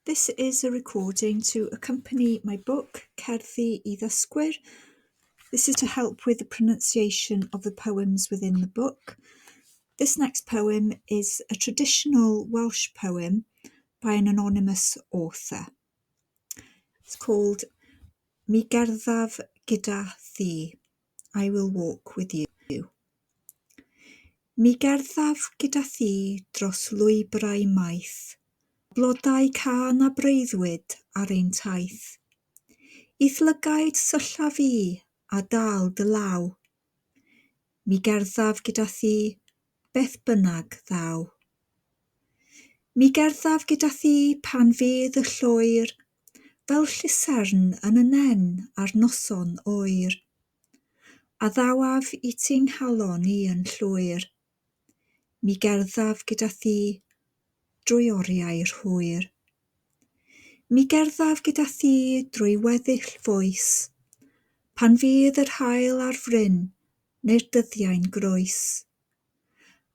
This is a recording to accompany my book, Cerddi I Ddysgwyr. This is to help with the pronunciation of the poems within the book. This next poem is a traditional Welsh poem by an anonymous author. It's called Mi Gerddaf Gyda Thi. I will walk with you. Mi gerddaf gyda thi dros lwybrau maith, blodau can a breuddwyd ar ein taith. Ieth lygaid sylla fi a dal dy law. Mi gerddaf gyda thi beth bynnag ddaw. Mi gerddaf gyda thi pan fydd y llwyr, fel llusern yn y nen ar noson oer. A ddawaf I ti'n halon I yn llwyr. Mi gerddaf gyda thi drwy oriau'r hwyr. Mi gerddaf gyda thi drwy weddill foes, pan fydd yr haul ar fryn neu'r dyddiau'n groes.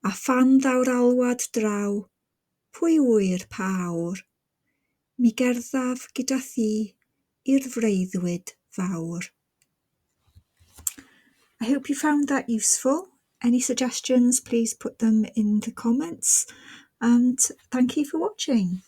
A phan ddaw'r alwad draw, pwy wyr pa awr, mi gerddaf gyda thi i'r freuddwyd fawr. I hope you found that useful. Any suggestions, please put them in the comments. And thank you for watching.